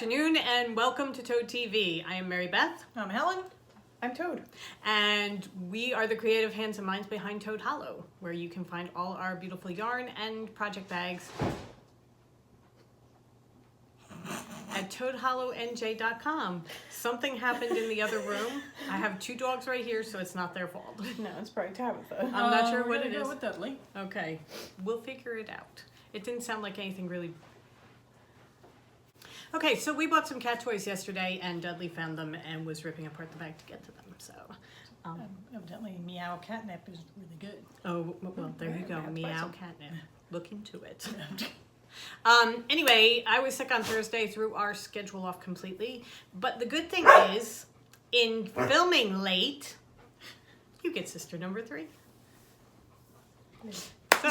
afternoon and welcome to Toad TV. I am Mary Beth. I'm Helen. I'm Toad. And we are the creative hands and minds behind Toad Hollow, where you can find all our beautiful yarn and project bags at toadhollowNJ.com. Something happened in the other room. I have two dogs right here, so it's not their fault. No, it's probably Tabitha. I'm not sure what it go is. with Dudley. Okay, we'll figure it out. It didn't sound like anything really. Okay, so we bought some cat toys yesterday, and Dudley found them and was ripping apart the bag to get to them. So, Evidently, meow catnip is really good. oh well, there you go, Yeah, meow some. catnip. Look into it. Anyway, I was sick on Thursday, threw our schedule off completely. But the good thing is, in filming late, you get sister number 3. So,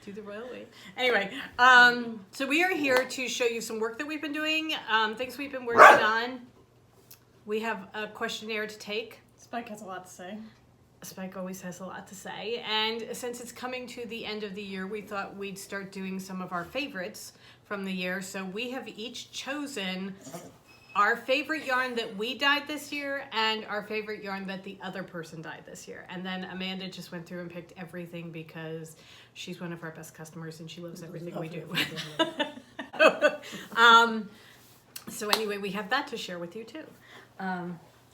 do the royal way. Anyway, so we are here to show you some work that we've been doing, things we've been working on. We have a questionnaire to take. Spike has a lot to say. Spike always has a lot to say, and since it's coming to the end of the year, we thought we'd start doing some of our favorites from the year. So we have each chosen our favorite yarn that we dyed this year and our favorite yarn that the other person dyed this year. And then Amanda just went through and picked everything because she's one of our best customers and she loves everything we do. So anyway, we have that to share with you too.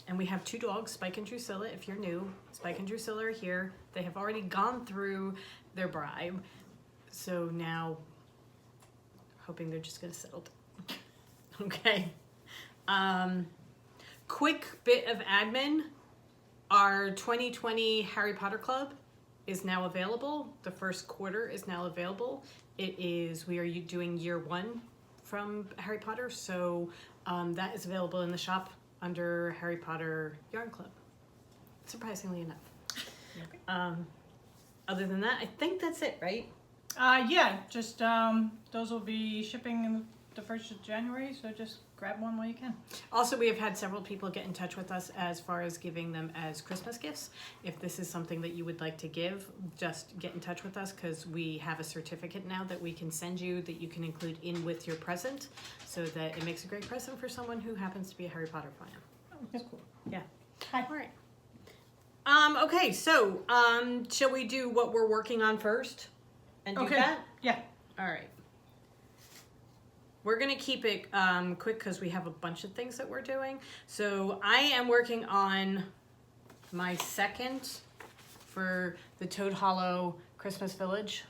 And we have 2 dogs, Spike and Drusilla. If you're new, Spike and Drusilla are here. They have already gone through their bribe. So now, hoping they're just going to settle down. Okay. Quick bit of admin. Our 2020 Harry Potter Club is now available. The first quarter is now available. We are doing year 1 from Harry Potter. So that is available in the shop under Harry Potter Yarn Club, surprisingly enough. Other than that, I think that's it, right? Yeah, just those will be shipping the 1st of January, so just grab one while you can. Also, we have had several people get in touch with us as far as giving them as Christmas gifts. If this is something that you would like to give, just get in touch with us because we have a certificate now that we can send you that you can include in with your present so that it makes a great present for someone who happens to be a Harry Potter fan. Oh, that's cool. Yeah. Hi. All right. Okay, so shall we do what we're working on first and do that? Yeah. All right. We're going to keep it quick because we have a bunch of things that we're doing. So I am working on my second for the Toad Hollow Christmas Village,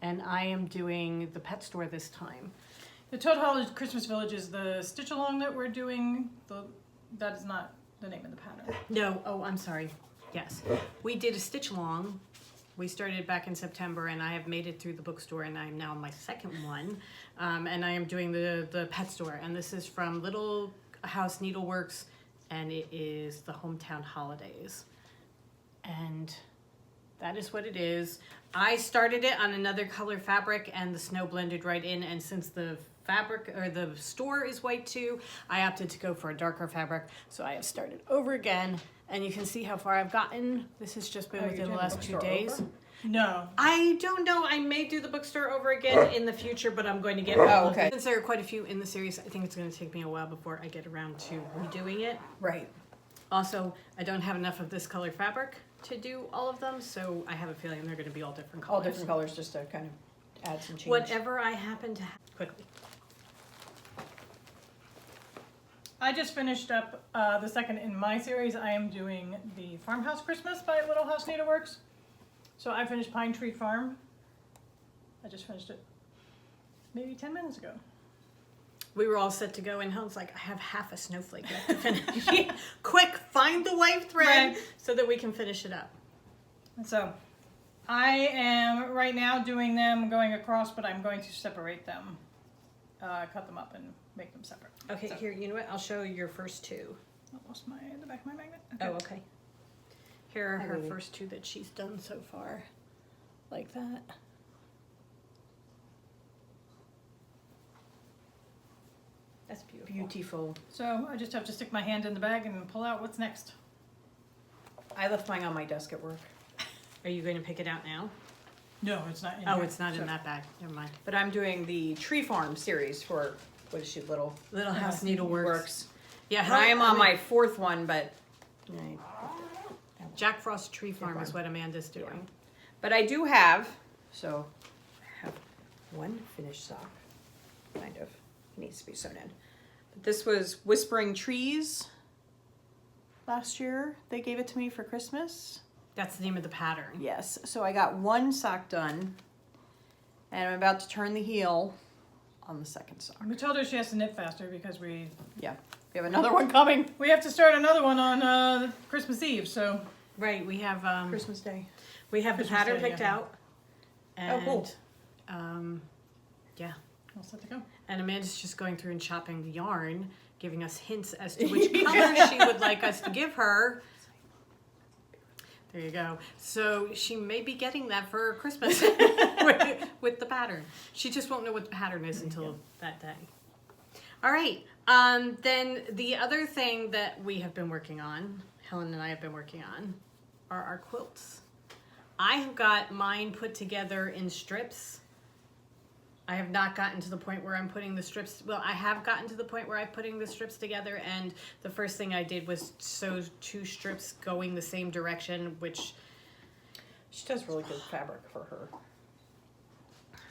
and I am doing the pet store this time. The Toad Hollow Christmas Village is the stitch along that we're doing. That is not the name of the pattern. No, oh, I'm sorry. Yes. We did a stitch along. We started back in September, and I have made it through the bookstore, and I am now on my second one. And I am doing the pet store, and this is from Little House Needleworks, and it is the Hometown Holidays. And that is what it is. I started it on another color fabric, and the snow blended right in, and since the fabric or the store is white too, I opted to go for a darker fabric, so I have started over again. And you can see how far I've gotten. This has just been within the last 2 days. Over? No. I don't know. I may do the bookstore over again in the future, but I'm going to get okay. Since there are quite a few in the series, I think it's going to take me a while before I get around to redoing it. Right. Also, I don't have enough of this color fabric to do all of them, so I have a feeling they're going to be all different colors. All different colors just to kind of add some change. Whatever I happen to have. Quickly. I just finished up the second in my series. I am doing the Farmhouse Christmas by Little House Needleworks. So I finished Pine Tree Farm. I just finished it maybe 10 minutes ago. We were all set to go, and Helen's like, I have half a snowflake left to finish. Quick, find the white thread so that we can finish it up. So I am right now doing them going across, but I'm going to separate them, cut them up and make them separate. Okay, So- here, you know what? I'll show you your first 2. I lost the back of my magnet. Oh, okay. Here are her Maybe. first 2 that she's done so far. Like that. That's beautiful. Beautiful. So I just have to stick my hand in the bag and pull out what's next. I left mine on my desk at work. Are you going to pick it out now? No, it's not in Oh, here, it's not so- in that bag. Never mind. But I'm doing the Tree Farm series for, what is she, Little Little House Needleworks. Works. Yeah, And I am on mean, my 4th one, but Jack Frost Tree Farm Farm. is what Amanda's doing. but I do have, so I have one finished sock, kind of. It needs to be sewn in. But this was Whispering Trees. Last year, they gave it to me for Christmas. That's the name of the pattern. Yes, so I got one sock done, and I'm about to turn the heel on the second sock. We told her she has to knit faster because we Yeah, we have another one coming. have to start another one on Christmas Eve. So Right, we have Christmas Day. we have the Christmas pattern Day, picked yeah. out. Oh, And, cool. Yeah. all set to go. And Amanda's just going through and shopping the yarn, giving us hints as to which color she would like us to give her. There you go. So she may be getting that for Christmas with the pattern. She just won't know what the pattern is until that day. All right. Then the other thing that we have been working on, Helen and I have been working on, are our quilts. I have got mine put together in strips. I have not gotten to the point where I'm putting the strips. Well, I have gotten to the point where I'm putting the strips together, and the first thing I did was sew 2 strips going the same direction, which She does really good fabric for her.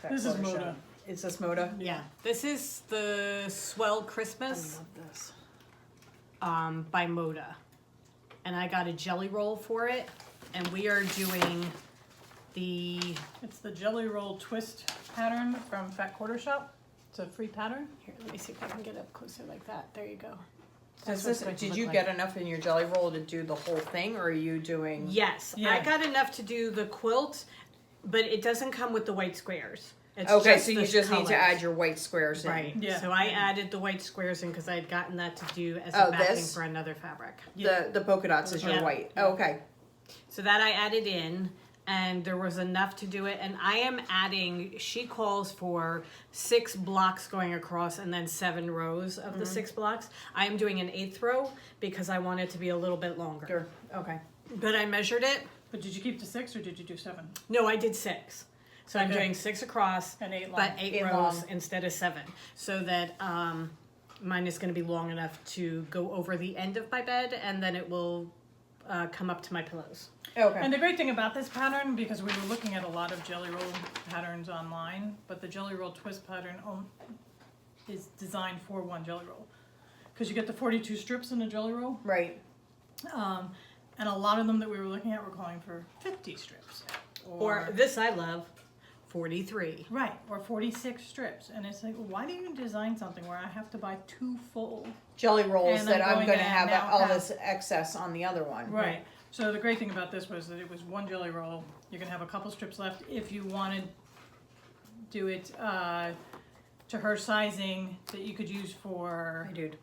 This is Photoshop. Moda. Is this Moda? yeah. This is the Swell I Christmas love this. by Moda, and I got a jelly roll for it, and we are doing the It's the Jelly Roll Twist pattern from Fat Quarter Shop. It's a free pattern. here. Let me see if I can get up closer like that. There you go. Does That's what this, it's going to did look you like. get enough in your jelly roll to do the whole thing, or are you doing? Yes, Yeah. I got enough to do the quilt, but it doesn't come with the white squares. It's Okay, just so you the just need to colors. add your white squares in. Right. Yeah. So I added the white squares in because I had gotten that to do as Oh, a backing this? for another fabric. The polka dots is your Yeah. white. Oh, okay. So that I added in, and there was enough to do it. And I am adding, she calls for 6 blocks going across and then 7 rows of the 6 blocks. I am doing an 8th row because I want it to be a little bit longer. Sure. Okay. But I measured it. But did you keep the 6 or did you do 7? No, I did 6. So I'm Okay. doing 6 across, And 8 long. but 8 8 rows long. instead of 7. So that mine is going to be long enough to go over the end of my bed, and then it will come up to my pillows. Okay. And the great thing about this pattern, because we were looking at a lot of Jelly Roll patterns online, but the Jelly Roll Twist pattern is designed for one Jelly Roll. Because you get the 42 strips in a Jelly Roll, Right. and a lot of them that we were looking at were calling for 50 strips. Or this I love, 43. Right, or 46 strips. And it's like, why do you design something where I have to buy 2 full? Jelly rolls And that I'm I'm going going to to have now all have- this excess on the other one. Right. So the great thing about this was that it was one Jelly Roll. You're gonna have a couple strips left. If you wanted do it to her sizing that you could use for I dude.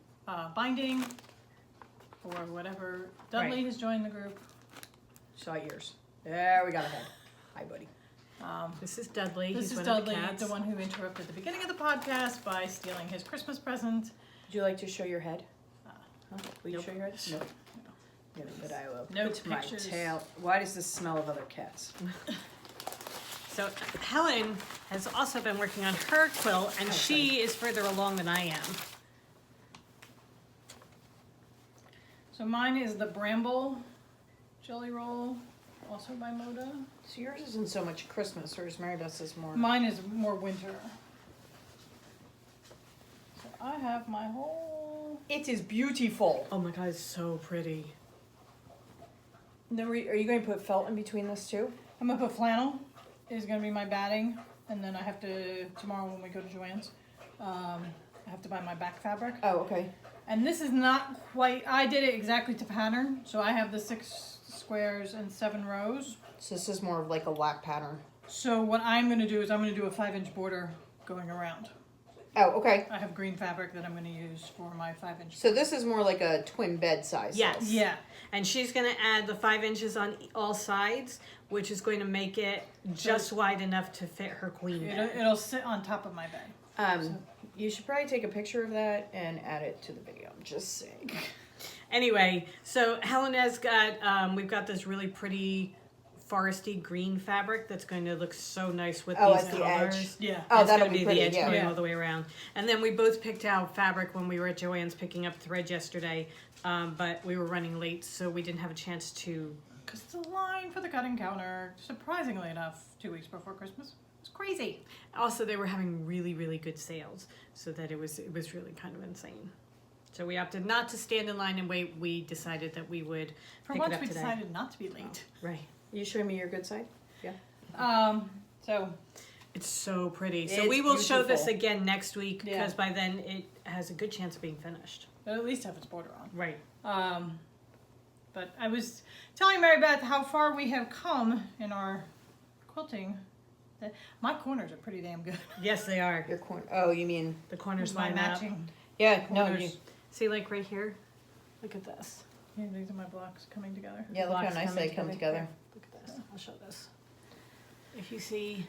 binding or whatever. Dudley Right. has joined the group. Saw yours. There we got a head. Hi, buddy. This is Dudley. This He's is one of Dudley, the cats. the one who interrupted the beginning of the podcast by stealing his Christmas present. Would you like to show your head? Huh? Will you Nope. show your head? No. No, but I will No put my pictures. tail. Why does this smell of other cats? So Helen has also been working on her quilt, and she is further along than I am. So mine is the Bramble Jelly Roll, also by Moda. So yours isn't so much Christmas, whereas Mary Beth's is more. Mine is more winter. So I have my whole. It is beautiful. Oh my god, it's so pretty. Now, are you going to put felt in between this too? I'm gonna put flannel. Is gonna be my batting, and then I have to tomorrow when we go to Joann's. I have to buy my back fabric. Oh, okay. And this is not quite. I did it exactly to pattern, so I have the 6 squares and 7 rows. So this is more of like a black pattern. So what I'm gonna do is I'm gonna do a 5-inch border going around. Oh, okay. I have green fabric that I'm gonna use for my 5-inch. So this is more like a twin bed size. Yes. Yeah. And she's going to add the 5 inches on all sides, which is going to make it just wide enough to fit her queen bed. It'll sit on top of my bed. You should probably take a picture of that and add it to the video. I'm just saying. Anyway, so Helen has got, we've got this really pretty foresty green fabric that's going to look so nice with Oh, these at the colors. edge. Yeah. Oh, It's that'll gonna be the pretty, edge yeah. going Yeah. all the way around. And then we both picked out fabric when we were at Joann's picking up thread yesterday, but we were running late, so we didn't have a chance to. Because the line for the cutting counter, surprisingly enough, 2 weeks before Christmas, was crazy. Also, they were having really, really good sales, so that it was really kind of insane. So we opted not to stand in line and wait. We decided that we would For pick once, it up we today. decided not to be late. Right. You showing me your good side? So It's so pretty. So It's we will show this beautiful. again next week Yeah. because by then it has a good chance of being finished. at least have its border on. Right. But I was telling Mary Beth how far we have come in our quilting. That my corners are pretty damn good. Yes, they are. Your corner. Oh, you mean? The corners My line up. matching. Yeah. No. Corners. You, See, like right here. Look at this. Yeah, these are my blocks coming together. yeah. Look how Blocks nice coming they come together. Look at this. I'll show this. If you see,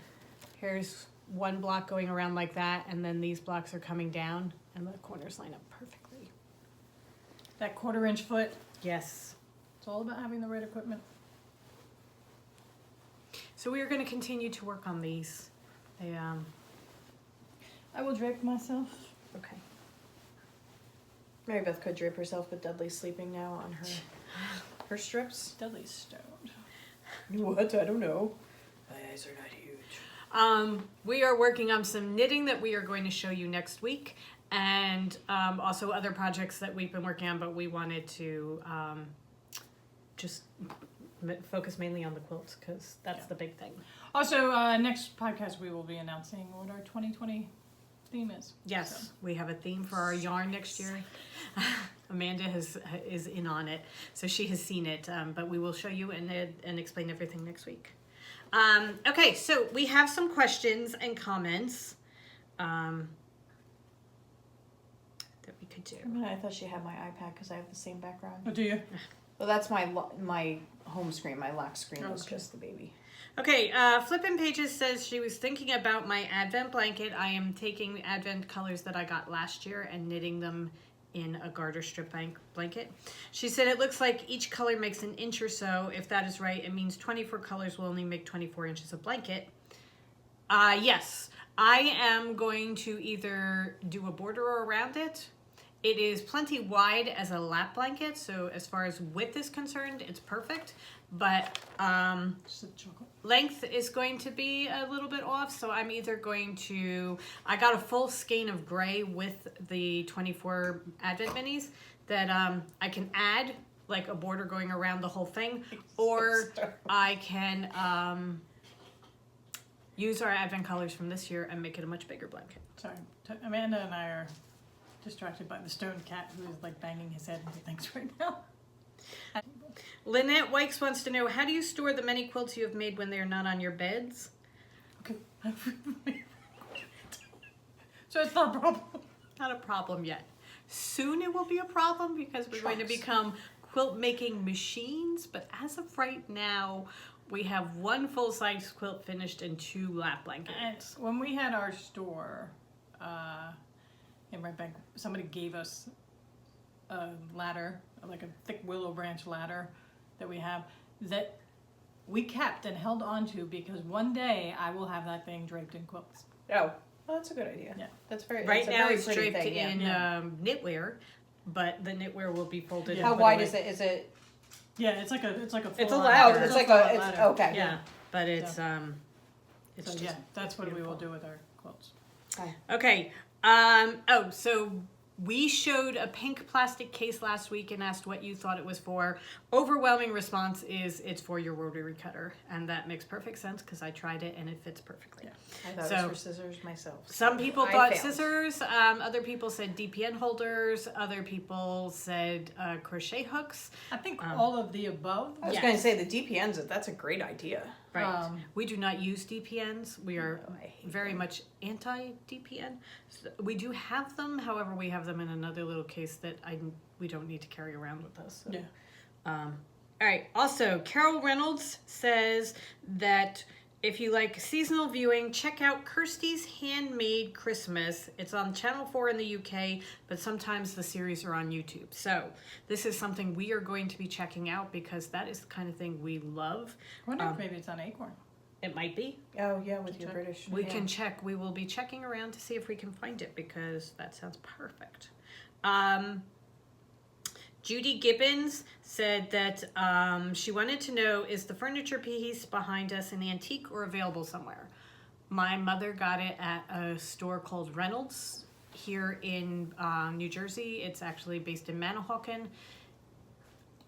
here's one block going around like that, and then these blocks are coming down, and the corners line up perfectly. That 1/4 inch foot. Yes. It's all about having the right equipment. So we are going to continue to work on these. They I will drape myself. okay. Mary Beth could drape herself, but Dudley's sleeping now on her strips. Dudley's stoned. What? I don't know. My eyes are not huge. We are working on some knitting that we are going to show you next week, and also other projects that we've been working on, but we wanted to just focus mainly on the quilts because that's the big thing. Also, next podcast we will be announcing what our 2020 theme is. Yes, So, we have a theme for our yarn next year. Amanda is in on it, so she has seen it, but we will show you and explain everything next week. Okay, so we have some questions and comments that we could do. I thought she had my iPad because I have the same background. oh, do you? Well, that's my home screen. My lock screen is Okay. just the baby. Okay, Flippin' Pages says she was thinking about my Advent blanket. I am taking the Advent colors that I got last year and knitting them in a garter strip blanket. She said it looks like each color makes an inch or so. If that is right, it means 24 colors will only make 24 inches of blanket. Yes, I am going to either do a border around it. It is plenty wide as a lap blanket, so as far as width is concerned, it's perfect. But Just a chocolate. length is going to be a little bit off, so I'm either going to, I got a full skein of gray with the 24 Advent minis that I can add like a border going around the whole thing, or I can use our Advent colors from this year and make it a much bigger blanket. Sorry, Amanda and I are distracted by the stoned cat who is like banging his head into things right now. Lynette Wykes wants to know, how do you store the many quilts you have made when they are not on your beds? Okay. So it's not a problem. Not a problem yet. Soon it will be a problem because we're going to Trucks. become quilt making machines, but as of right now, we have one full-size quilt finished and 2 lap And blankets. when we had our store in Red Bank, somebody gave us a ladder, like a thick willow branch ladder that we have, that we kept and held onto because one day I will have that thing draped in quilts. Oh, well, that's a good idea. Yeah. That's very. Right it's a now very it's pretty draped thing, yeah. in Yeah. knitwear, but the knitwear will be folded. Yeah. and How put wide away. is it? Is it? Yeah, it's like a It's a full-on- ladder. Oh, it's like full-on a. It's ladder. okay. Yeah, but it's So just yeah, that's what we beautiful. will do with our quilts. Okay. So we showed a pink plastic case last week and asked what you thought it was for. Overwhelming response is it's for your rotary cutter, and that makes perfect sense because I tried it and it fits perfectly. Yeah. I thought it So- was for scissors myself. Some people I thought failed. scissors. Other people said DPN holders. Other people said crochet hooks. I think all of the above. I was Yes. going to say the DPNs. That's a great idea. Right. We do not use DPNs. We are No, I hate very them. much anti-DPN. So we do have them. However, we have them in another little case that we don't need to carry around with us. So. Yeah. All right. Also, Carol Reynolds says that if you like seasonal viewing, check out Kirsty's Handmade Christmas. It's on Channel 4 in the UK, but sometimes the series are on YouTube. So this is something we are going to be checking out because that is the kind of thing we love. I wonder if maybe it's on Acorn. It might be. Oh yeah, with your Check. British. We yeah. can check. We will be checking around to see if we can find it because that sounds perfect. Judy Gibbons said that she wanted to know, is the furniture piece behind us an antique or available somewhere? My mother got it at a store called Reynolds here in New Jersey. It's actually based in Manahawkin.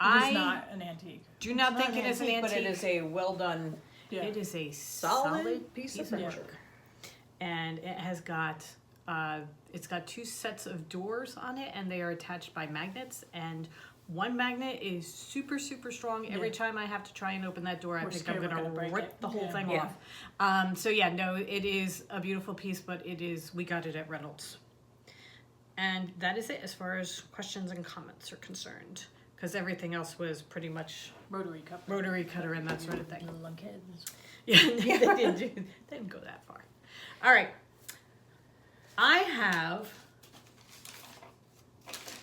It is not an antique. Do not It's think not it is an antique. but it is a well done. Yeah. It is a Solid piece of work. furniture. And it has got it's got 2 sets of doors on it, and they are attached by magnets. And one magnet is super strong. Every Yeah. time I have to try and open that door, I We're think I'm scared we're gonna gonna break rip it. the whole Yeah. thing Yeah. off. So yeah, no, it is a beautiful piece, but we got it at Reynolds. And that is it as far as questions and comments are concerned, because everything else was pretty much Rotary cup. rotary cutter and that sort of thing. Little lunkheads. Yeah, they didn't go that far. All right. I have,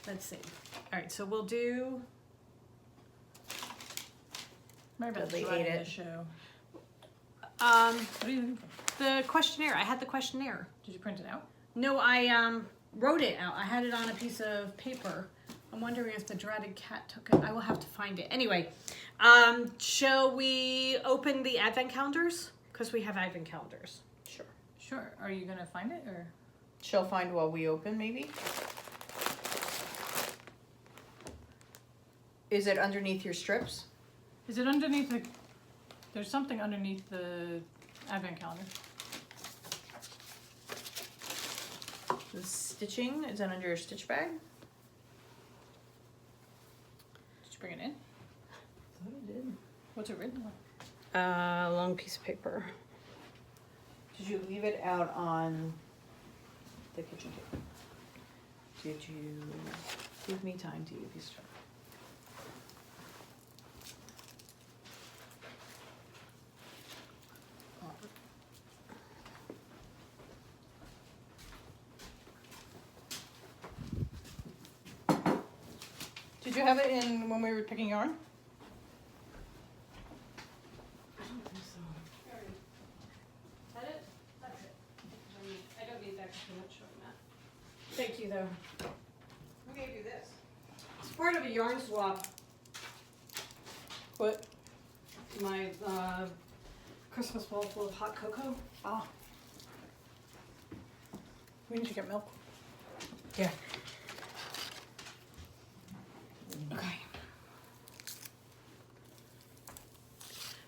let's see. All right, so we'll do, Mary Beth's Dudley running ate the it. show. um, What are you looking for? the questionnaire. I had the questionnaire. Did you print it out? No, I wrote it out. I had it on a piece of paper. I'm wondering if the dreaded cat took it. I will have to find it. Anyway, shall we open the advent calendars? Because we have advent calendars. Sure. Sure. Are you gonna find it or? She'll find while we open, maybe. Is it underneath your strips? Is it underneath the? There's something underneath the advent calendar. The stitching is that under your stitch bag? Did you bring it in? I thought I did. What's it written on? A long piece of paper. Did you leave it out on the kitchen table? Did you give me time to eat these? Did you have it in when we were picking yarn? That it? That's it. I don't need that too much showing that. Thank you, though. Who gave you this? It's part of a yarn swap. What? My Christmas bowl full of hot cocoa. Oh. We need to get milk. Yeah. Okay.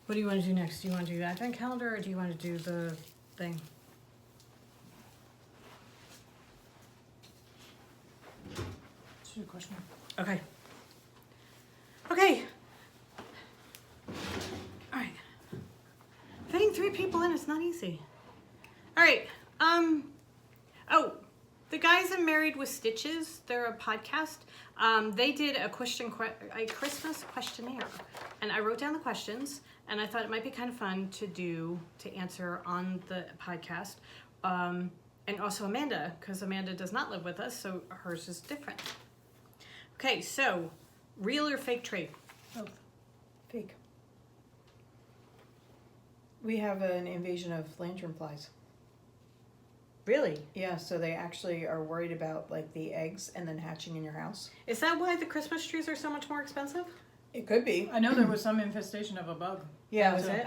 What do you want to do next? Do you want to do the advent calendar or do you want to do the thing? That's a good question. Okay. Okay. All right. Fitting 3 people in is not easy. All right. Oh, the guys in Married with Stitches, they're a podcast. They did a Christmas questionnaire, and I wrote down the questions, and I thought it might be kind of fun to answer on the podcast. And also Amanda, because Amanda does not live with us, so hers is different. Okay, so real or fake trade? Both. Fake. We have an invasion of lanternflies. Really? Yeah, so they actually are worried about like the eggs and then hatching in your house. Is that why the Christmas trees are so much more expensive? It could be. I know there was some infestation of a bug. Yeah, was it?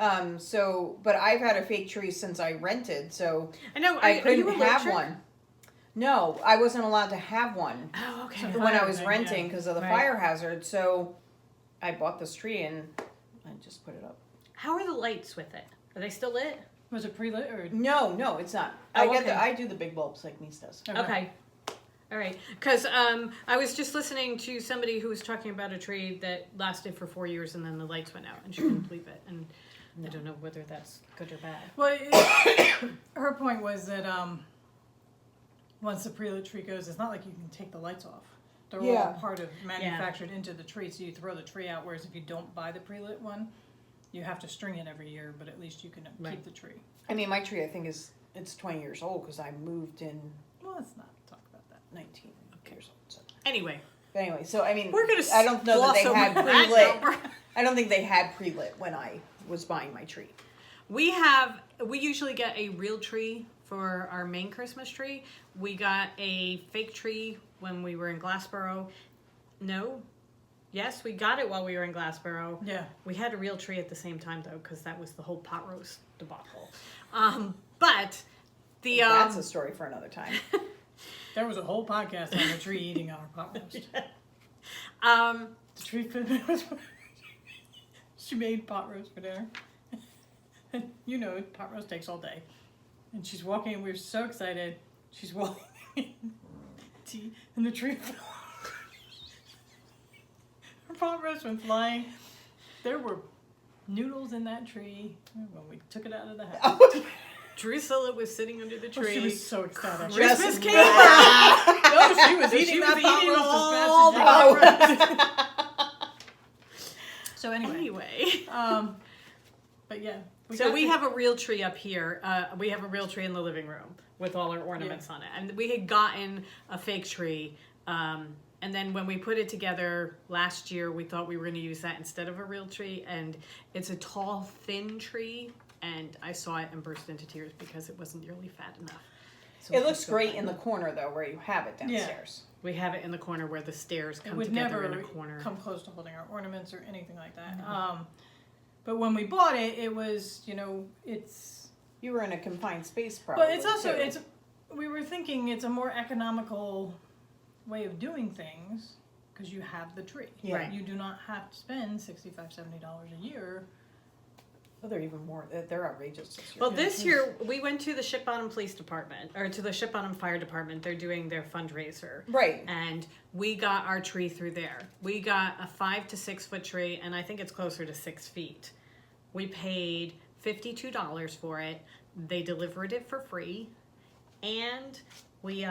but I've had a fake tree since I rented, so I know. I Are you couldn't have allergic? one. No, I wasn't allowed to have one Oh, okay. So- when I Fire was thing, renting yeah. because of the Right. fire hazard. So I bought this tree and I just put it up. How are the lights with it? Are they still lit? Was it pre-lit or? No, it's not. Oh, okay. I do the big bulbs like Niece does. Okay. All right. Because I was just listening to somebody who was talking about a tree that lasted for 4 years and then the lights went out and she couldn't believe it. And I don't know whether that's good or bad. Well, her point was that once the pre-lit tree goes, it's not like you can take the lights off. They're Yeah. all part of manufactured into the tree, so you throw the tree out. Whereas if you don't buy the pre-lit one, You have to string it every year, but at least you can Right. keep the tree. I mean, my tree I think it's 20 years old because I moved in Well, let's not talk about that. 19 years old. So. Anyway, But anyway, so I mean, we're gonna. I don't know that gloss they over had that pre-lit. number. I don't think they had pre-lit when I was buying my tree. We usually get a real tree for our main Christmas tree. We got a fake tree when we were in Glassboro. No. Yes, we got it while we were in Glassboro. Yeah. We had a real tree at the same time though, because that was the whole pot roast debacle. But the That's a story for another time. There was a whole podcast on the tree eating our pot roast. The tree was. She made pot roast for dinner. And you know, pot roast takes all day. And she's walking, and we were so excited. She's walking tea, and the tree fell. Her pot roast went flying. There were noodles in that tree when we took it out of the house. Drusilla was sitting under the Oh, tree. she was so ecstatic. Christmas came. No, she was eating that pot roast as fast as she could. So anyway, but yeah. We have a real tree up here. We have a real tree in the living room with all our ornaments on it. And we had gotten a fake tree. And then when we put it together last year, we thought we were going to use that instead of a real tree. And it's a tall, thin tree. And I saw it and burst into tears because it wasn't nearly fat enough. So It looks great in the corner though, where you have it downstairs. We have it in the corner where the stairs It come would together never in a corner. come close to holding our ornaments or anything like that. But when we bought it, it was, it's. You were in a confined space, probably. But it's also too. We were thinking it's a more economical way of doing things because you have the tree. Yeah. Right. You do not have to spend $65, $70 a year. Oh, they're even more. They're outrageous this year. Well, this year we went to the Ship Bottom Police Department, or to the Ship Bottom Fire Department. They're doing their fundraiser. Right. And we got our tree through there. We got a 5 to 6 foot tree, and I think it's closer to 6 feet. We paid $52 for it. They delivered it for free, and we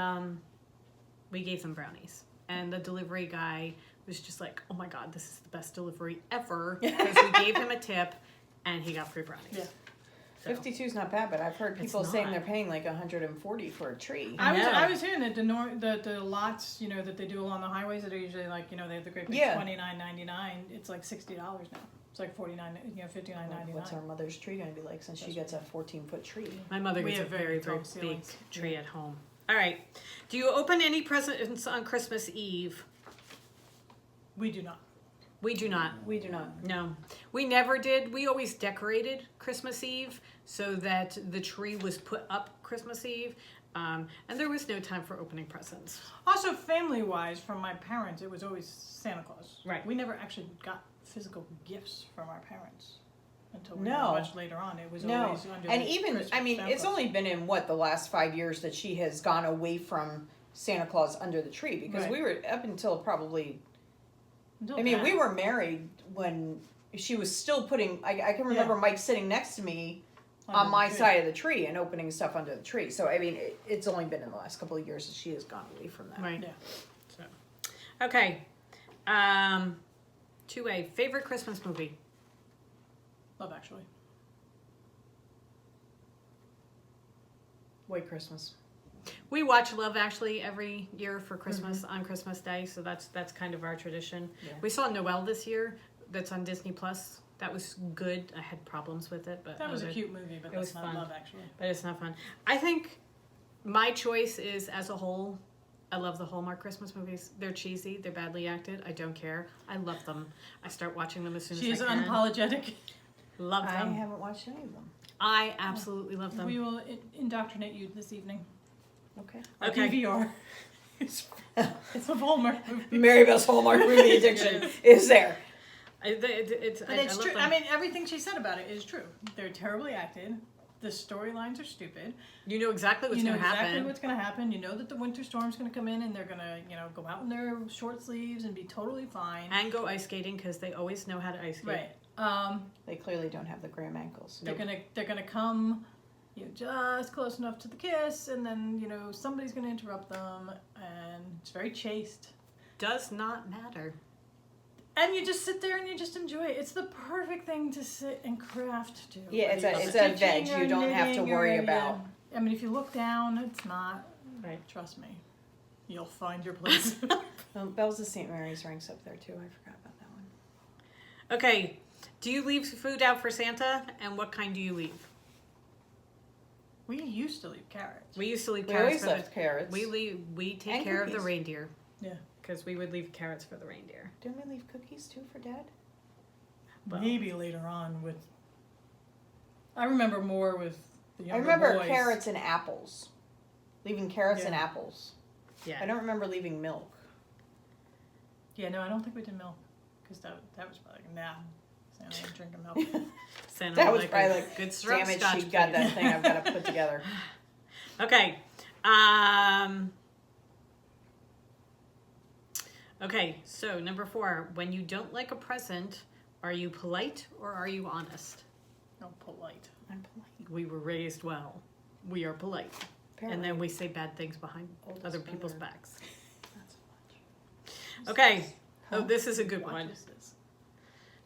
gave them brownies. And the delivery guy was just like, "Oh my God, this is the best delivery ever!" Because we gave him a tip, and he got free brownies. Yeah. So. 52 is not bad, but I've heard people It's saying not. they're paying like 140 for a tree. I was hearing that the lots, that they do along the highways that are usually like, they have the great big Yeah. $29.99. It's like $60 now. It's like $59.99. What's our mother's tree going to be like since she gets a 14-foot tree? My mother We gets a have very very, very tall big ceilings. tree at home. All right. Do you open any presents on Christmas Eve? We do not. We do not. We do not. No. We never did. We always decorated Christmas Eve so that the tree was put up Christmas Eve. And there was no time for opening presents. Also, family-wise, from my parents, it was always Santa Claus. Right. We never actually got physical gifts from our parents until No. much later on. It was No. always under And the even, Christmas I mean, Santa it's Claus. only been in the last 5 years that she has gone away from Santa Claus under the tree because Right. we were up until probably. Until I mean, that. we were married when she was still putting. I can remember Mike sitting next to me Under on the my tree. side of the tree and opening stuff under the tree. So I mean, it's only been in the last couple of years that she has gone away from that. Right. Yeah. So, okay. 2A. Favorite Christmas movie? Love Actually. White Christmas. We watch Love Actually every year for Christmas on Christmas Day, so that's kind of our tradition. Yeah. We saw Noelle this year. That's on Disney Plus. That was good. I had problems with it, but That was a other- cute movie, but it that's was not fun. Love Actually. But it's not fun. I think my choice is, as a whole, I love the Hallmark Christmas movies. They're cheesy. They're badly acted. I don't care. I love them. I start watching them as soon She is as I can. unapologetic. Love I them. haven't watched any of them. I absolutely love them. We will indoctrinate you this evening. Okay. Our Okay. DVR. It's a Hallmark movie. Mary Beth's Hallmark movie addiction is there. I But it's love true. them. I mean, everything she said about it is true. They're terribly acted. The storylines are stupid. you know exactly what's You know going to exactly happen. what's going to happen. You know that the winter storm's going to come in, and they're going to, go out in their short sleeves and be totally fine. And go ice skating because they always know how to ice skate. Right. They clearly don't have the graham ankles. They're gonna come, just close enough to the kiss, and then somebody's gonna interrupt them, and it's very chaste. Does not matter. And you just sit there and you just enjoy it. It's the perfect thing to sit and craft to. Yeah, Whether it's you're a veg stitching or you don't have to knitting worry or- about. yeah. I mean, if you look down, it's not. Right. Trust me, you'll find your place. Well, Bells of St. Mary's ranks up there too. I forgot about that one. Okay. Do you leave food out for Santa? And what kind do you leave? We used to leave carrots. We used to leave We carrots. always left carrots. We take And care of the cookies. reindeer Yeah. because we would leave carrots for the reindeer. Didn't we leave cookies too for Dad? Well- Maybe later on with. I remember more with the I younger remember boys. carrots and apples. Leaving carrots and Yeah. apples. Yeah. I don't remember leaving milk. Yeah, no, I don't think we did milk because that was probably like, nah, Santa ain't drinking milk. Santa That would was probably a like, good syrup damn it, scotch, she got please. that thing I've got to put together. Okay. Okay, so number 4, when you don't like a present, are you polite or are you honest? No, polite. I'm polite. We were raised well. We are polite. And then we say bad things behind Oldest other people's brother. backs. Not so much. Okay. Oh, Huh? this is a good Watch one. this.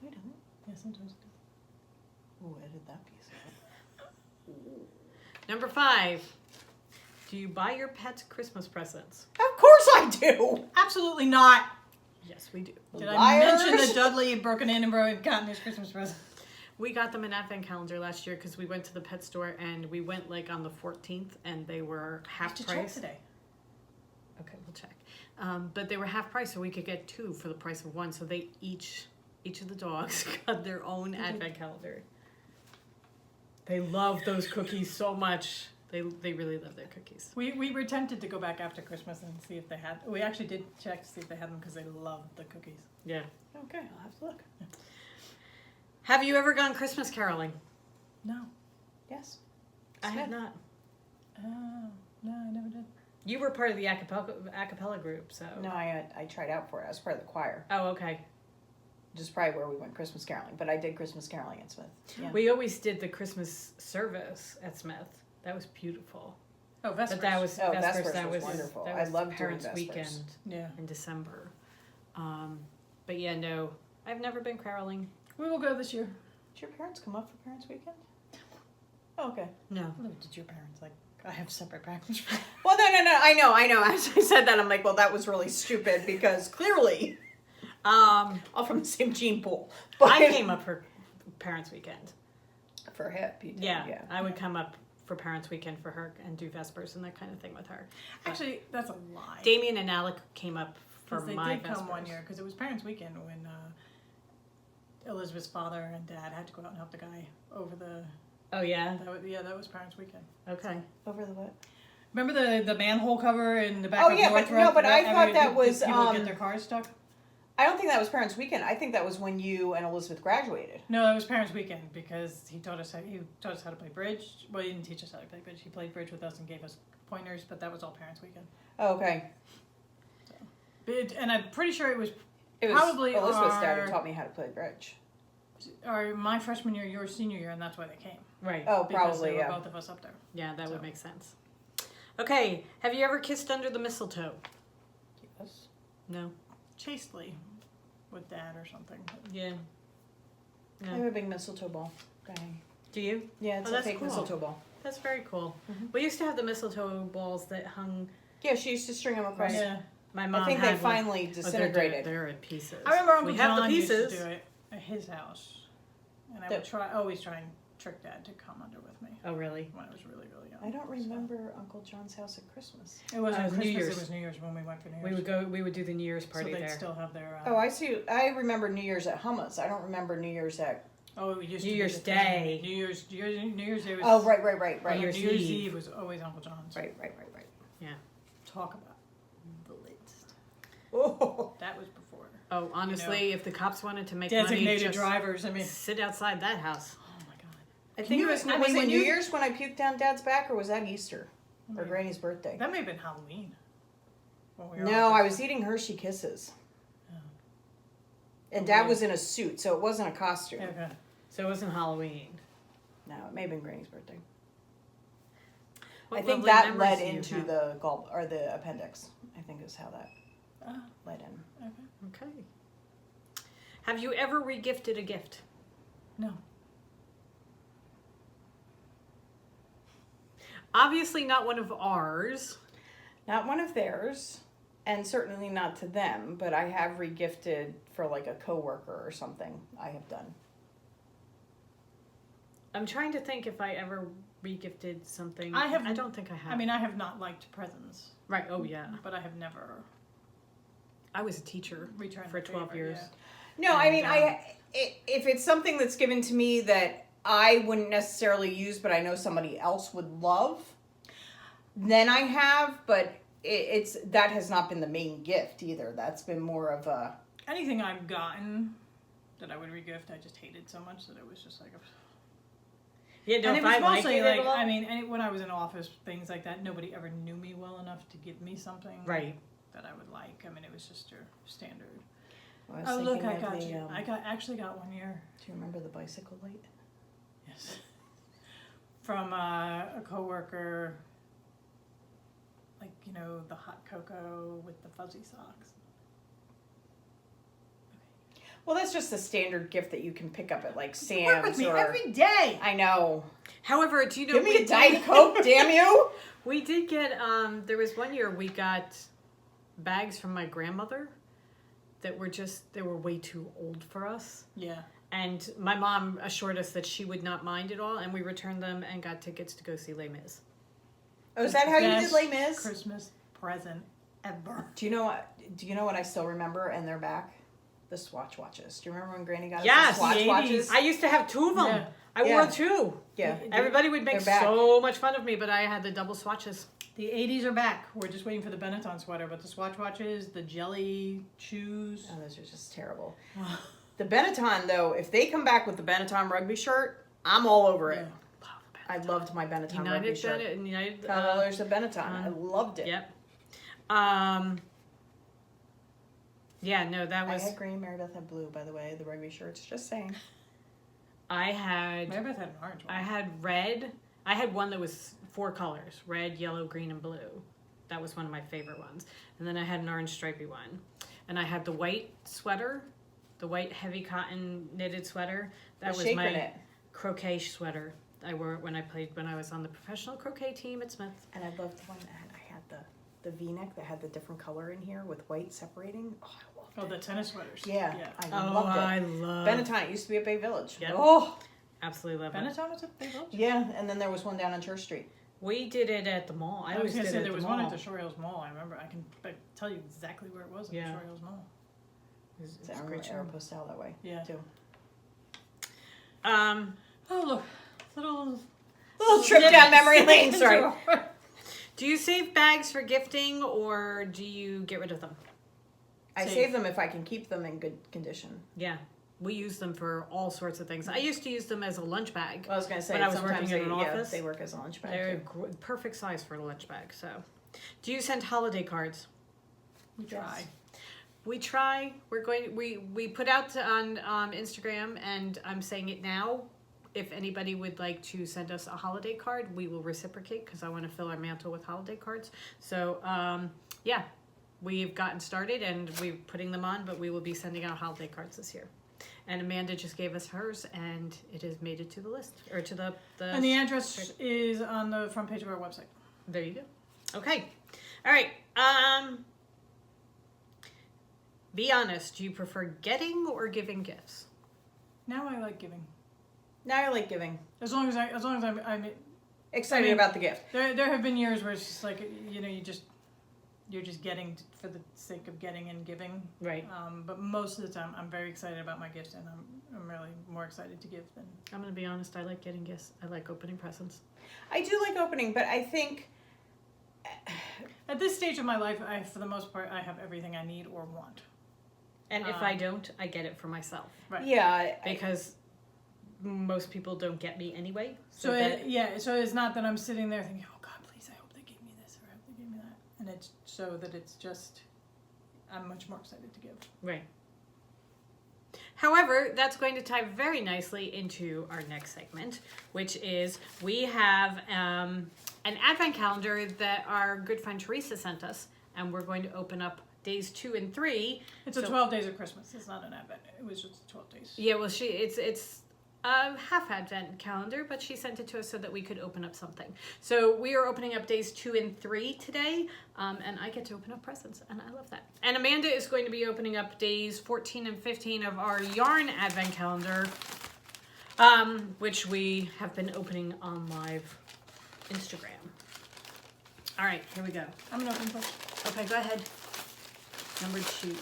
You don't. Yeah, sometimes I do. Ooh, edit that piece out. Number 5. Do you buy your pets Christmas presents? Of course I do. Absolutely not. Yes, we do. Did Liars. I mention that Dudley had broken in and gotten his Christmas present? We got them an advent calendar last year because we went to the pet store and we went like on the 14th and they were I half have to price. check today. Okay, we'll check. But they were half price, so we could get 2 for the price of 1. So they each of the dogs got their own advent calendar. They love those cookies so much. They really love their cookies. We were tempted to go back after Christmas and see if they had. We actually did check to see if they had them because they loved the cookies. Yeah. Okay, I'll have to look. Have you ever gone Christmas caroling? No. Yes. I have Smith. not. Oh, no, I never did. You were part of the acapella group, so. No, I tried out for it. I was part of the choir. Oh, okay. Just probably where we went Christmas caroling, but I did Christmas caroling at Smith. Yeah. We always did the Christmas service at Smith. That was beautiful. Oh, Vespers. But that was Oh, Vespers. Vespers That was was wonderful. That I was loved doing Parents' Vespers. Weekend Yeah. in December. But yeah, no, I've never been caroling. We will go this year. Did your parents come up for Parents' Weekend? Oh, okay. No. Did your parents like? I have separate parents. Well, no. I know. As I said that, I'm like, well, that was really stupid because clearly, all from the same gene pool. But I came up for Parents' Weekend. for HIP. You did, Yeah, I would come up for Parents' Weekend for her and do Vespers and that kind of thing with her. Actually, that's a lie. Damien and Alec came up for 'Cause they my did Vespers. come one year because it was Parents' Weekend when Elizabeth's father and dad had to go out and help the guy over the. Oh yeah. That was Parents' Weekend. Okay. Over the what? Remember the manhole cover in the back Oh, of yeah, but Northrop? no, but I That thought every- that was, people get their cars stuck. I don't think that was Parents' Weekend. I think that was when you and Elizabeth graduated. No, that was Parents' Weekend because he taught us how to play bridge. Well, he didn't teach us how to play bridge. He played bridge with us and gave us pointers, but that was all Parents' Weekend. Oh, okay. And I'm pretty sure it was It was Probably Elizabeth's dad our- who taught me how to play bridge. my freshman year, your senior year, and that's why they came. Right. Oh, Because probably, there were yeah. both of us up there. Yeah, that So. would make sense. Okay. Have you ever kissed under the mistletoe? Yes. No. Chastely with dad or something. Yeah. I have No. a big mistletoe ball. Okay. Do you? Yeah, it's Oh, a that's fake cool. mistletoe ball. That's very cool. Mhm. We used to have the mistletoe balls that hung. Yeah, she used to string them across. Yeah. My mom I think had they one. finally Oh, they're- disintegrated. They're in pieces. I remember Uncle we have John the used pieces. to do it at his house. And I The- would always try and trick dad to come under with me Oh really? when I was really, really young. I don't So. remember Uncle John's house at Christmas. It wasn't It was New Christmas, Year's. it was New Year's when we went for New Year's. We would go. We would do the New Year's so party they'd there. still have their. Oh, I see. I remember New Year's at Hummus. I don't remember New Year's at. Oh, we used New to do Year's the thing. Day. New Year's Day was. Oh, right. New Year's New Year's Eve. Eve was always Uncle John's. Right. Talk about the latest. Oh, That was before. Oh, honestly, if the cops wanted to make Designated money, just drivers. I mean. sit outside that house. Oh my God. I Can think you- it was. I Was mean, it when New you- Year's when I puked down Dad's back, or was that Easter or Maybe. Granny's birthday? That may have been Halloween. When we were No, all- I was eating Hershey Kisses. Oh. And Dad Weird. was in a suit, so it wasn't a costume. Okay. So it wasn't Halloween. No, it may have been Granny's birthday. What I think lovely that memories led do you into have. the gall or the appendix. I think is how that Oh, led in. okay. Okay. Have you ever regifted a gift? No. Obviously not one of ours. Not one of theirs, and certainly not to them, but I have regifted for like a coworker or something. I have done. I'm trying to think if I ever regifted something. I don't think I have. I mean, I have not liked presents, right. Oh yeah. but I have never I was a teacher returned for the 12 favor, years. yeah. No, I And, mean, if it's something that's given to me that I wouldn't necessarily use, but I know somebody else would love, then I have. But it's that has not been the main gift either. That's been more of a. Anything I've gotten that I would regift, I just hated so much that it was just like. Yeah, no, And it if was I liked mostly it, like, at all- I mean, when I was in office, things like that, nobody ever knew me well enough to give me something right. that I would like. I mean, it was just your standard. I was Oh, look, thinking I of got the, you. I actually got one year. Do you remember the bicycle light? Yes. From a coworker, like, you know, the hot cocoa with the fuzzy socks. Well, that's just the standard gift that you can pick up at like You work Sam's with me or. every day. I know. However, do you know Give me we a Diet Coke, damn you! We did get there was one year we got bags from my grandmother that were they were way too old for us. Yeah. And my mom assured us that she would not mind at all, and we returned them and got tickets to go see Les Mis. Oh, is that how you did Best Les Mis? Christmas present ever. Do you know what? Do you know what I still remember? And they're back. The Swatch watches. Do you remember when Granny got us Yes, the Swatch the 80s. watches? I used to have two of them. Yeah. I Yeah. wore two. Yeah. Everybody would make They're back. so much fun of me, but I had the double swatches. The 80s are back. We're just waiting for the Benetton sweater, but the Swatch watches, the jelly shoes. Oh, those are just terrible. The Benetton, though, if they come back with the Benetton rugby shirt, I'm all over it. Yeah. I loved my Benetton rugby United, shirt. United. $12 a Benetton. I loved it. Yep. Yeah, no, that I was. had green, Meredith had blue, by the way, the rugby shirts. Just saying. I had. Meredith had an orange one. I had red. I had one that was 4 colors: red, yellow, green, and blue. That was one of my favorite ones. And then I had an orange stripy one, and I had the white sweater, the white heavy cotton knitted sweater. That The was shaker my knit. croquet sweater. I wore it when I was on the professional croquet team at Smith. And I loved the one that I had the V-neck that had the different color in here with white separating. Oh, I loved Oh, it. the tennis sweaters. Yeah, Yeah. I loved it. I love Benetton, it used to be at Bay Village. Yep. Oh, Absolutely love it. Benetton was at Bay Village? yeah, and then there was one down on Church Street. We did it at the mall. I was always going to did say it there at was the one mall. at the Shore Hills Mall. I remember. I can tell you exactly where it was at Yeah. the Shore Hills Mall. It's I a remember great show. Aeropostale that way, Yeah. too. Oh, look. Little Little trip down memory lane, sorry. Do you save bags for gifting or do you get rid of them? I Save. save them if I can keep them in good condition. Yeah. We use them for all sorts of things. I used to use them as a lunch bag. I was going to say, When I was sometimes working in they, an office, they work as a lunch bag, They're too. perfect size for a lunch bag. So, do you send holiday cards? We try. We try. We put out on Instagram, and I'm saying it now. If anybody would like to send us a holiday card, we will reciprocate because I want to fill our mantle with holiday cards. So, yeah, we've gotten started and we're putting them on, but we will be sending out holiday cards this year. And Amanda just gave us hers, and it has made it to the list or to the. And the address is on the front page of our website. There you go. Okay, all right. Be honest. Do you prefer getting or giving gifts? Now I like giving. Now I like giving. As long as I'm Excited I mean, about the gift. there have been years where it's just like, you know, you're just getting for the sake of getting and giving. Right. But most of the time, I'm very excited about my gifts, and I'm really more excited to give than. I'm gonna be honest. I like getting gifts. I like opening presents. I do like opening, but I think At this stage of my life, for the most part, I have everything I need or want. And if I don't, I get it for myself Right. yeah, because most people don't get me anyway. So that, so it's not that I'm sitting there thinking, oh God, please, I hope they give me this or I hope they give me that, and it's so that it's just, I'm much more excited to give. right. However, that's going to tie very nicely into our next segment, which is we have an advent calendar that our good friend Teresa sent us, and we're going to open up days 2 and 3. It's a 12 days of Christmas. It's not an Advent. It was just 12 days. Yeah, well, it's a half Advent calendar, but she sent it to us so that we could open up something. So we are opening up days 2 and 3 today, and I get to open up presents, and I love that. And Amanda is going to be opening up days 14 and 15 of our yarn Advent calendar, which we have been opening on live Instagram. All right, here we go. I'm going to open first. Okay, go ahead. Number 2.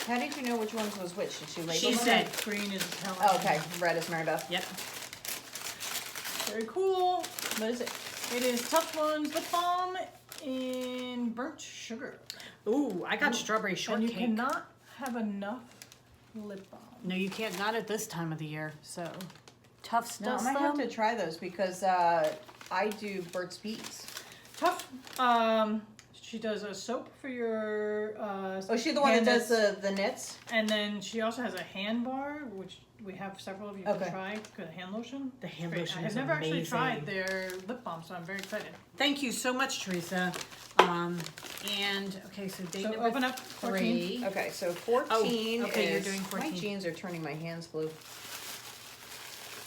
How did you know which ones was which? Did she label She them? said. Green is Helen. Oh, okay. Red is Mary Beth. Yep. Very cool. What is it? It is Tough Ones lip balm in burnt sugar. Ooh, I got strawberry And shortcake. you cannot have enough lip balm. No, you can't. Not at this time of the year. So, Tufts No, I does might have them. to try those because I do Burt's Bees. Tough. She does a soap for your. Oh, she the one that hand does knits. the knits? And then she also has a hand bar, which we have several of you Okay. can try. Good hand lotion. The hand Great. lotion I've is never actually amazing. tried their lip balm, so I'm very excited. Thank you so much, Teresa. And okay, so day So number open up 14. 3. Okay, so 14 Oh, okay, you're is... doing 14. My jeans are turning my hands blue.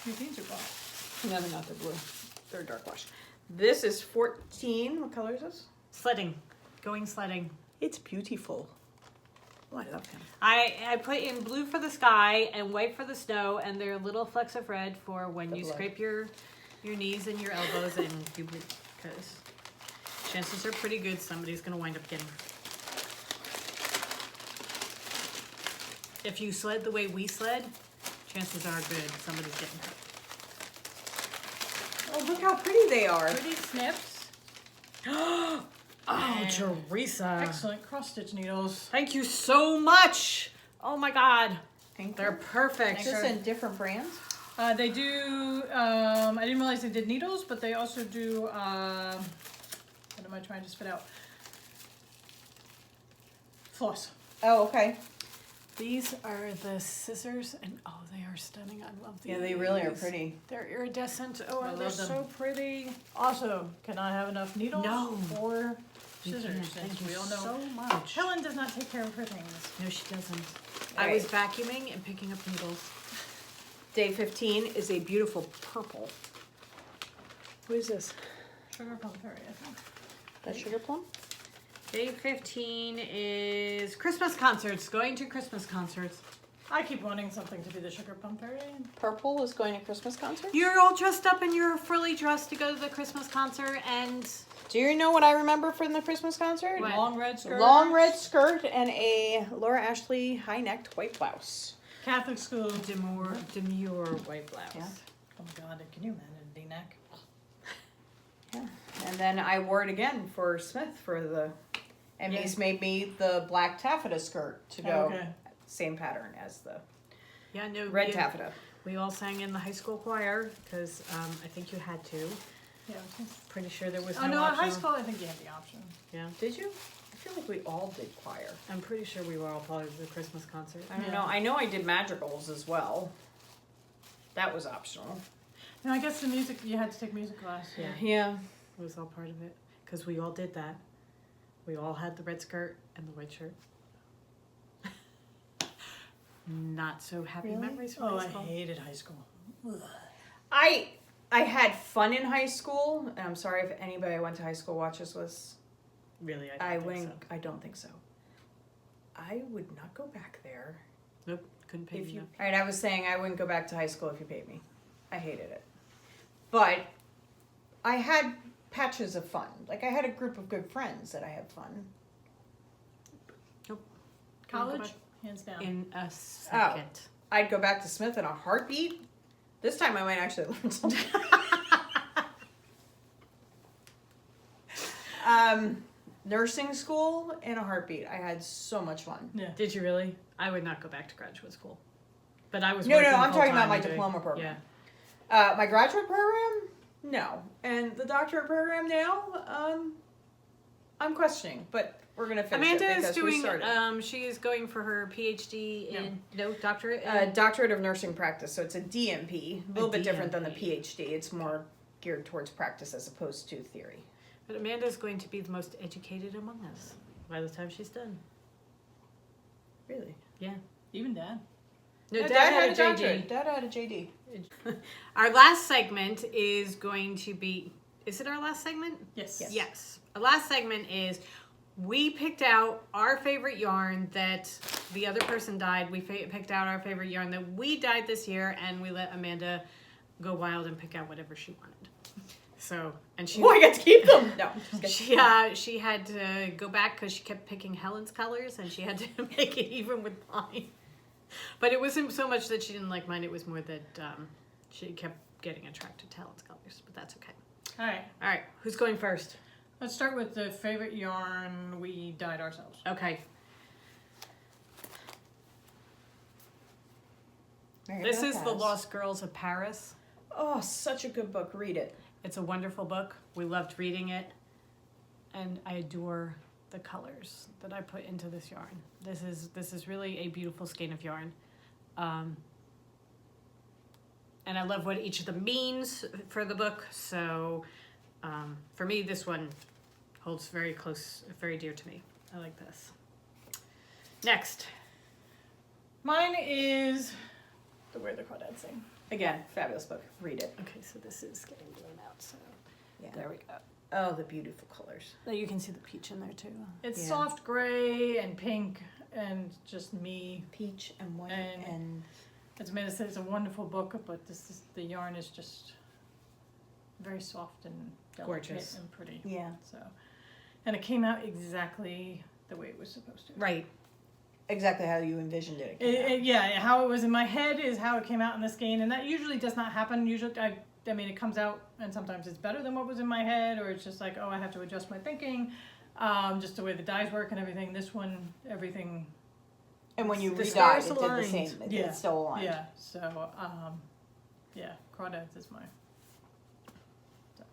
Your jeans are black. No, they're not. They're blue. They're dark wash. This is 14. What color is this? Sledding, going sledding. It's beautiful. Oh, I love him. I put in blue for the sky and white for the snow, and there are little flecks of red for when The you blood. scrape your knees and your elbows and you bleed, because chances are pretty good somebody's gonna wind up getting. If you sled the way we sled, chances are good somebody's getting hurt. Oh, look how pretty they are. Pretty snips. Oh, And Teresa! Excellent cross stitch needles. Thank you so much. Oh my God, they're perfect. Is this in different brands? They do. I didn't realize they did needles, but they also do. What am I trying to spit out? Floss. Oh, okay. These are the scissors, and oh, they are stunning. I love these. Yeah, they really are pretty. They're iridescent. Oh, I and they're love them. so pretty. Also, cannot have enough needles No. or You scissors. can't. Since Thank we you all know so much. Helen does not take care of her things. No, she doesn't. All I was right. vacuuming and picking up needles. Day 15 is a beautiful purple. What is this? Sugar plum fairy, I think. That sugar plum? Day 15 is Christmas concerts. Going to Christmas concerts. I keep wanting something to be the sugar plum fairy. Purple is going to Christmas concert? You're all dressed up and you're fully dressed to go to the Christmas concert, and Do you know what I remember from the Christmas concert? What? Long red skirt. Long red skirt and a Laura Ashley high-necked white blouse. Catholic school. demure white blouse. Yeah. Oh my god, can you imagine a D-neck? Yeah. And then I wore it again for Smith for the... And Yeah. Mies made me the black taffeta skirt to go. Okay. Same pattern as the Yeah, no. red taffeta. We all sang in the high school choir because I think you had to. Yeah. Pretty sure there was Oh no no, at high optional. school I think you had the option. Yeah, Did you? I feel like we all did choir. I'm pretty sure we were all part of the Christmas concert. I don't Yeah. know. I know I did madrigals as well. That was optional. No, I guess the music, you had to take music class. Yeah. Yeah. It was all part of it because we all did that. We all had the red skirt and the white shirt. Not so happy Really? memories from Oh, high I school. hated high school. Ugh. I had fun in high school. And I'm sorry if anybody I went to high school watches this. Really, I don't think wouldn't. so. I don't think so. I would not go back there. Nope, couldn't pay If me you, enough. all right, I was saying I wouldn't go back to high school if you paid me. I hated it. But I had patches of fun. Like I had a group of good friends that I had fun. College, hands down. In a second. I'd go back to Smith in a heartbeat. This time I might actually learn something. Nursing school in a heartbeat. I had so much fun. Yeah. Did you really? I would not go back to graduate school. But I was No, working I'm talking about full-time my and doing- diploma program. Yeah. My graduate program, no, and the doctorate program now, I'm questioning, but we're gonna finish Amanda it is because we doing. started. She is going for her PhD in doctorate. Doctorate of Nursing Practice, so it's a DNP, a little bit different than the DNP. PhD. It's more geared towards practice as opposed to theory. But Amanda's going to be the most educated among us by the time she's done. Really? Yeah. Even Dad. No, Yeah, Dad had a doctorate. JD. Dad had a JD. Our last segment is going to be. Is it our last segment? Yes. Yes. Our last segment is we picked out our favorite yarn that the other person dyed. We picked out our favorite yarn that we dyed this year, and we let Amanda go wild and pick out whatever she wanted. So, and she. Oh, I got to keep them. No. She had to go back because she kept picking Helen's colors, and she had to make it even with mine. But it wasn't so much that she didn't like mine; it was more that she kept getting attracted to Helen's colors. But that's okay. All right. All right, who's going first? Let's start with the favorite yarn we dyed ourselves. Okay, Mary this Beth is The has. Lost Girls of Paris. Oh, such a good book. Read it. It's a wonderful book. We loved reading it, and I adore the colors that I put into this yarn. This is really a beautiful skein of yarn, and I love what each of them means for the book. So, for me, this one holds very close, very dear to me. I like this. Next, Mine is The Way the Crawdads Sing. Again, fabulous book. Read it. okay, so this is getting blown out. So Yeah. there we go. Oh, the beautiful colors. Now you can see the peach in there too. It's Yeah. soft gray and pink and just me. Peach and white And- and As Amanda said, it's a wonderful book, but the yarn is just very soft and delicate Gorgeous. and pretty. yeah. So, and it came out exactly the way it was supposed to. Right. Exactly how you envisioned it. Yeah, how it was in my head is how it came out in the skein, and that usually does not happen. Usually, I mean, it comes out, and sometimes it's better than what was in my head, or it's just like, oh, I have to adjust my thinking, just the way the dyes work and everything. This one, everything. And when you The read stars it did the aligned. same. Yeah. It's still aligned. Yeah. So, yeah, Crawdads is mine. So.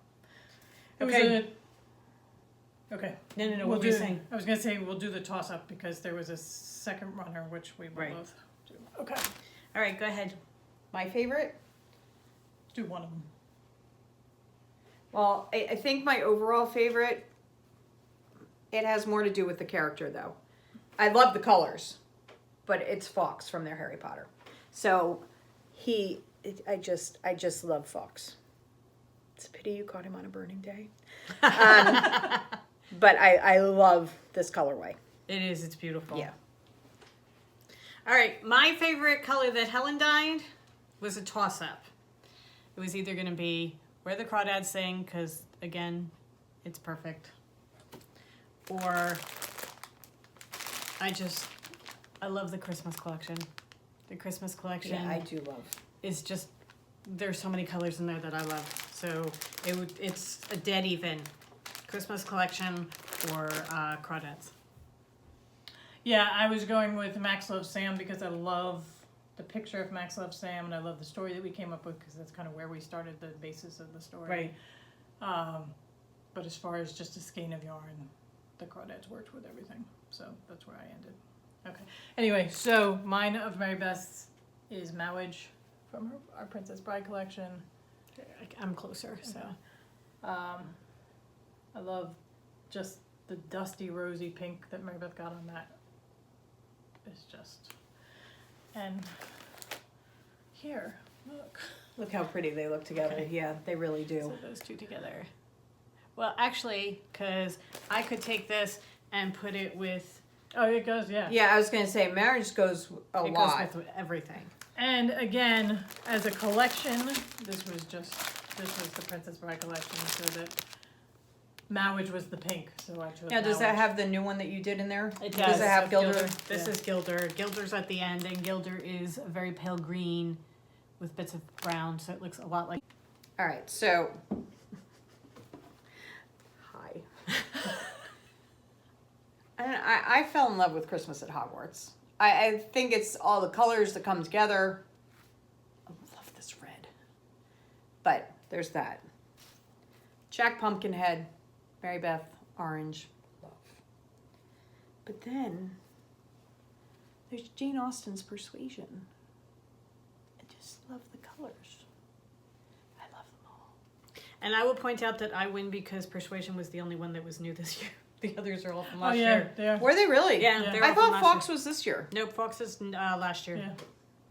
It was Okay. a- Okay. No, We'll what were you do- saying? I was gonna say we'll do the toss up because there was a second runner which we will Right. both do. Okay. All right, go ahead. My favorite? Do one of them. Well, I think my overall favorite, it has more to do with the character though. I love the colors, but it's Fawkes from their Harry Potter. So I just love Fawkes. It's a pity you caught him on a burning day. But I love this colorway. It is. It's beautiful. Yeah. All right. My favorite color that Helen dyed was a toss-up. It was either going to be Where the Crawdads Sing, because, again, it's perfect. Or I love the Christmas collection. The Christmas collection Yeah, I do love. is just, there's so many colors in there that I love. So it's a dead even. Christmas collection or Crawdads. Yeah, I was going with Max Loves Sam because I love the picture of Max Loves Sam, and I love the story that we came up with because that's kind of where we started the basis of the story. Right. But as far as just a skein of yarn, the Crawdads worked with everything. So that's where I ended. Okay. Anyway, so mine of Mary Beth's is Mowage from our Princess Bride collection. I'm closer, so. I love just the dusty rosy pink that Mary Beth got on that. It's just, and here, look. Look how pretty they look together. Okay. Yeah, they really do. So those two together. Well, actually, because I could take this and put it with. Oh, it goes, yeah. Yeah, I was gonna say marriage goes a It lot. goes with everything. And again, as a collection, this was the Princess Bride collection, so that Mowage was the pink, so I chose Now, does that Mowage. have the new one that you did in there? It Does it have Gilder? This Yeah. is Gilder. Gilder's at the end, and Gilder is a very pale green with bits of brown, so it looks a lot like. All right, so. Hi. And I fell in love with Christmas at Hogwarts. I think it's all the colors that come together. I love this red. But there's that. Jack Pumpkinhead, Mary Beth, orange, love. But then there's Jane Austen's Persuasion. I just love the colors. I love them all. And I will point out that I win because Persuasion was the only one that was new this year. The others are all from Oh last yeah, year. there. Were they really? Yeah, Yeah. they're I all from thought last Fox year. was this year. Nope, Fox is last year. Yeah.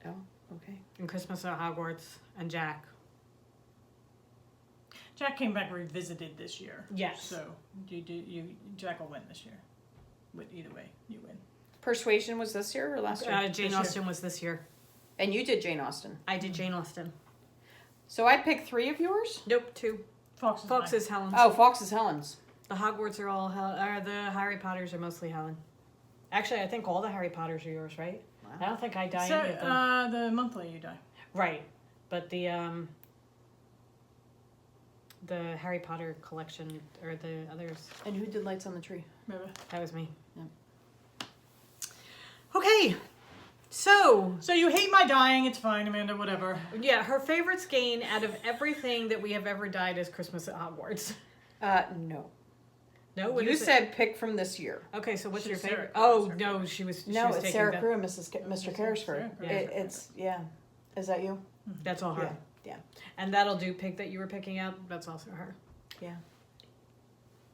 Oh, okay. And Christmas at Hogwarts and Jack. Jack came back revisited this year. Yes. So Jack will win this year. But either way, you win. Persuasion was this year or last year? Jane This year. Austen was this year. And you did Jane Austen. I did Jane Austen. So I picked 3 of yours? Nope, 2. Fox is Fox mine. is Helen's. Oh, Fox is Helen's. The Hogwarts are all the Harry Potters are mostly Helen. Actually, I think all the Harry Potters are yours, right? I don't think I die So, any of them. the monthly you die. Right, but the Harry Potter collection or the others, And who did Lights on the Tree? Remember? that was me. Yep. Okay, so So you hate my dying, it's fine, Amanda, whatever. yeah, her favorite skein out of everything that we have ever dyed is Christmas at Hogwarts. No. No, what You is it? said pick from this year. Okay, so what's She's your Sarah favorite? Crew, Oh Sarah no, Crew. she was No, was it's taking Sarah that. Crew and Mr. Carrisford. Sarah Crew. It's, yeah. Is that you? That's all her. Yeah. And that'll do pig that you were picking out. That's also her. Yeah.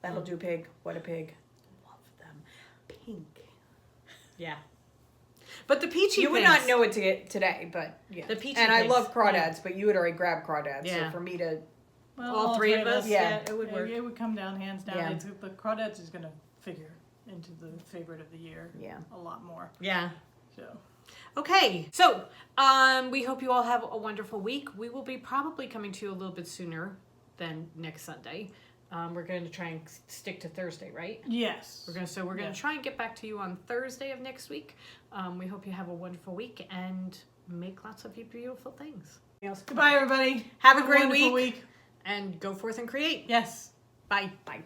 That'll do pig. What a pig. Love them. Pink. Yeah. But the peachy You would pinks- not know it today, but yeah. The peachy and I pinks. love crawdads, but you had already grabbed crawdads. Yeah. So for me to, Well, all three of us. Yeah. It would work. It would come down hands down. Yeah. It's, the Crawdads is going to figure into the favorite of the year yeah. a lot more. Yeah. So Okay, so we hope you all have a wonderful week. We will be probably coming to you a little bit sooner than next Sunday. We're going to try and stick to Thursday, right? yes, We're going Yeah. to try and get back to you on Thursday of next week. We hope you have a wonderful week and make lots of beautiful things. Goodbye, everybody. Have a great wonderful week and go forth and create. Yes. Bye. Bye.